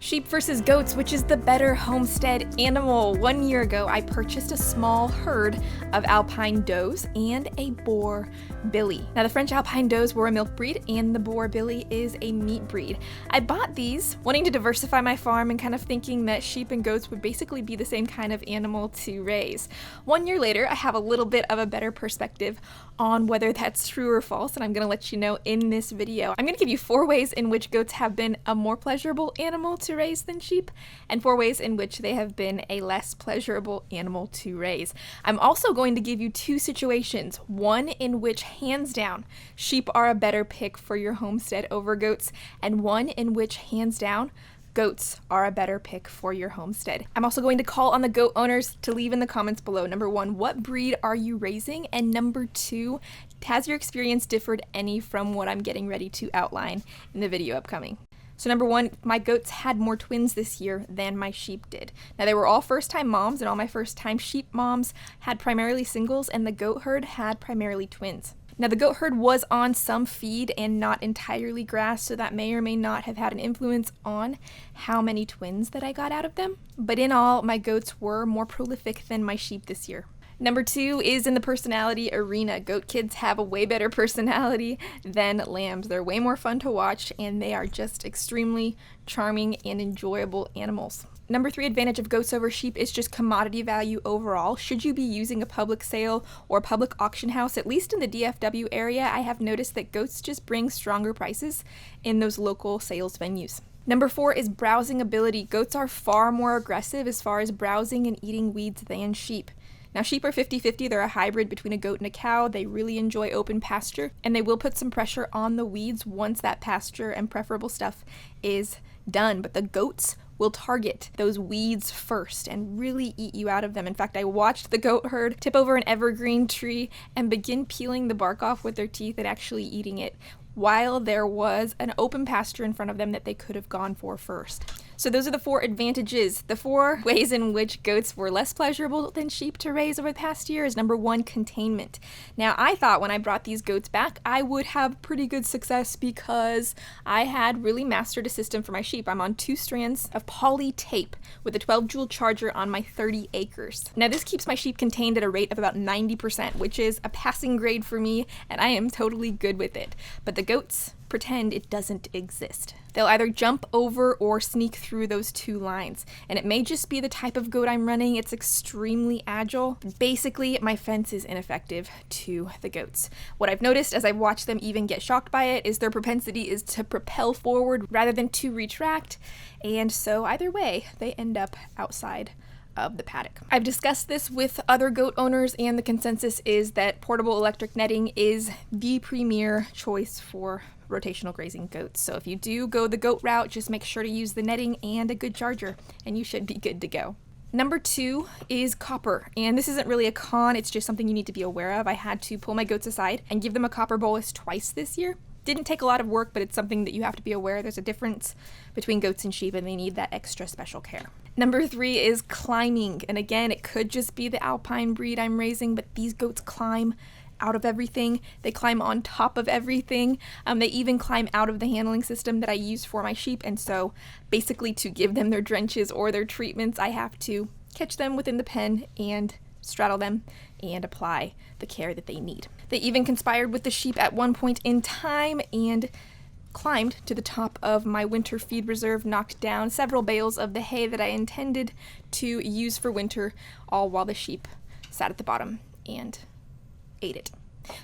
Sheep versus goats, which is the better homestead animal? 1 year ago, I purchased a small herd of Alpine does and a Boer Billy. Now, the French Alpine does were a milk breed, and the Boer Billy is a meat breed. I bought these wanting to diversify my farm and kind of thinking that sheep and goats would basically be the same kind of animal to raise. 1 year later, I have a little bit of a better perspective on whether that's true or false, and I'm going to let you know in this video. I'm going to give you 4 ways in which goats have been a more pleasurable animal to raise than sheep, and 4 ways in which they have been a less pleasurable animal to raise. I'm also going to give you 2 situations, one in which hands down sheep are a better pick for your homestead over goats, and one in which hands down goats are a better pick for your homestead. I'm also going to call on the goat owners to leave in the comments below, number 1, what breed are you raising? And number 2, has your experience differed any from what I'm getting ready to outline in the video upcoming? So number 1, my goats had more twins this year than my sheep did. Now, they were all first-time moms, and all my first-time sheep moms had primarily singles, and the goat herd had primarily twins. Now, the goat herd was on some feed and not entirely grass, so that may or may not have had an influence on how many twins that I got out of them. But in all, my goats were more prolific than my sheep this year. Number 2 is in the personality arena. Goat kids have a way better personality than lambs. They're way more fun to watch, and they are just extremely charming and enjoyable animals. Number 3 advantage of goats over sheep is just commodity value overall. Should you be using a public sale or public auction house, at least in the DFW area, I have noticed that goats just bring stronger prices in those local sales venues. Number 4 is browsing ability. Goats are far more aggressive as far as browsing and eating weeds than sheep. Now, sheep are 50-50. They're a hybrid between a goat and a cow. They really enjoy open pasture, and they will put some pressure on the weeds once that pasture and preferable stuff is done. But the goats will target those weeds first and really eat you out of them. In fact, I watched the goat herd tip over an evergreen tree and begin peeling the bark off with their teeth and actually eating it, while there was an open pasture in front of them that they could have gone for first. So those are the 4 advantages. The 4 ways in which goats were less pleasurable than sheep to raise over the past year is number 1, containment. Now, I thought when I brought these goats back, I would have pretty good success because I had really mastered a system for my sheep. I'm on 2 strands of poly tape with a 12-joule charger on my 30 acres. Now, this keeps my sheep contained at a rate of about 90%, which is a passing grade for me, and I am totally good with it. But the goats pretend it doesn't exist. They'll either jump over or sneak through those 2 lines, and it may just be the type of goat I'm running. It's extremely agile. Basically, my fence is ineffective to the goats. What I've noticed as I've watched them even get shocked by it is their propensity is to propel forward rather than to retract, and so either way, they end up outside of the paddock. I've discussed this with other goat owners, and the consensus is that portable electric netting is the premier choice for rotational grazing goats. So if you do go the goat route, just make sure to use the netting and a good charger, and you should be good to go. Number 2 is copper, and this isn't really a con, it's just something you need to be aware of. I had to pull my goats aside and give them a copper bolus twice this year. Didn't take a lot of work, but it's something that you have to be aware. There's a difference between goats and sheep, and they need that extra special care. Number 3 is climbing, and again, it could just be the Alpine breed I'm raising, but these goats climb out of everything. They climb on top of everything. They even climb out of the handling system that I use for my sheep, and so basically to give them their drenches or their treatments, I have to catch them within the pen and straddle them and apply the care that they need. They even conspired with the sheep at one point in time and climbed to the top of my winter feed reserve, knocked down several bales of the hay that I intended to use for winter, all while the sheep sat at the bottom and ate it.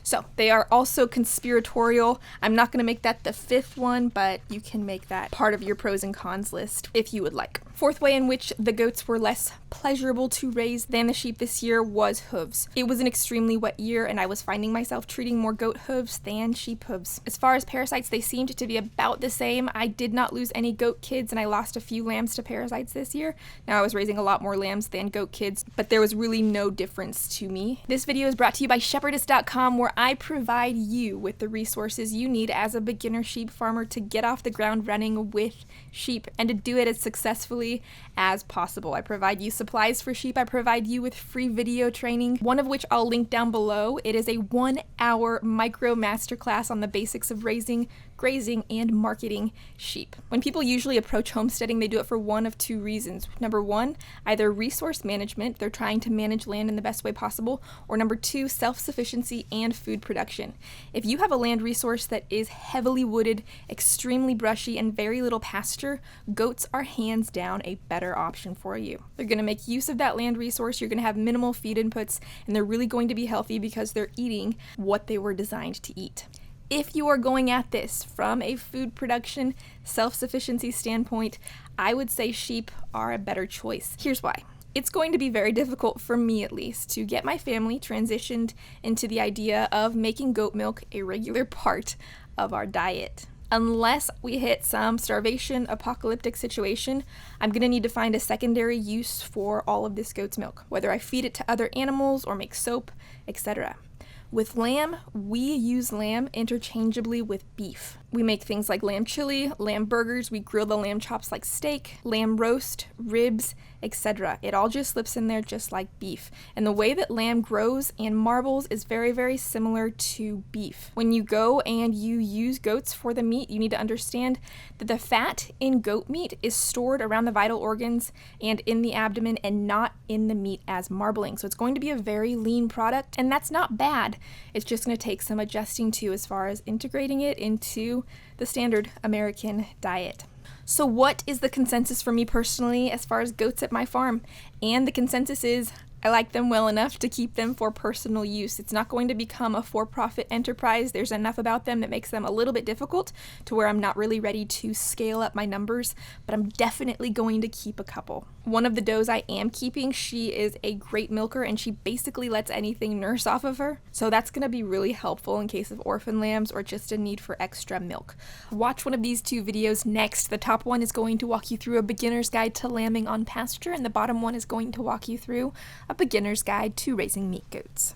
So they are also conspiratorial. I'm not going to make that the 5th one, but you can make that part of your pros and cons list if you would like. 4th way in which the goats were less pleasurable to raise than the sheep this year was hooves. It was an extremely wet year, and I was finding myself treating more goat hooves than sheep hooves. As far as parasites, they seemed to be about the same. I did not lose any goat kids, and I lost a few lambs to parasites this year. Now, I was raising a lot more lambs than goat kids, but there was really no difference to me. This video is brought to you by Shepherdess.com, where I provide you with the resources you need as a beginner sheep farmer to get off the ground running with sheep and to do it as successfully as possible. I provide you supplies for sheep. I provide you with free video training, one of which I'll link down below. It is a 1-hour micro masterclass on the basics of raising grazing, and marketing sheep. When people usually approach homesteading, they do it for one of two reasons. Number one, either resource management, they're trying to manage land in the best way possible, or number two, self-sufficiency and food production. If you have a land resource that is heavily wooded, extremely brushy, and very little pasture, goats are hands down a better option for you. They're going to make use of that land resource, you're going to have minimal feed inputs, and they're really going to be healthy because they're eating what they were designed to eat. If you are going at this from a food production, self-sufficiency standpoint, I would say sheep are a better choice. Here's why. It's going to be very difficult for me, at least, to get my family transitioned into the idea of making goat milk a regular part of our diet. Unless we hit some starvation, apocalyptic situation, I'm going to need to find a secondary use for all of this goat's milk, whether I feed it to other animals or make soap, etc. With lamb, we use lamb interchangeably with beef. We make things like lamb chili, lamb burgers, we grill the lamb chops like steak, lamb roast, ribs, etc. It all just slips in there just like beef. And the way that lamb grows and marbles is very, very similar to beef. When you go and you use goats for the meat, you need to understand that the fat in goat meat is stored around the vital organs and in the abdomen and not in the meat as marbling. So it's going to be a very lean product, and that's not bad. It's just going to take some adjusting to as far as integrating it into the standard American diet. So what is the consensus for me personally as far as goats at my farm? And the consensus is I like them well enough to keep them for personal use. It's not going to become a for-profit enterprise. There's enough about them that makes them a little bit difficult to where I'm not really ready to scale up my numbers, but I'm definitely going to keep a couple. One of the does I am keeping, she is a great milker and she basically lets anything nurse off of her. So that's going to be really helpful in case of orphan lambs or just a need for extra milk. Watch one of these two videos next. The top one is going to walk you through a beginner's guide to lambing on pasture, and the bottom one is going to walk you through a beginner's guide to raising meat goats.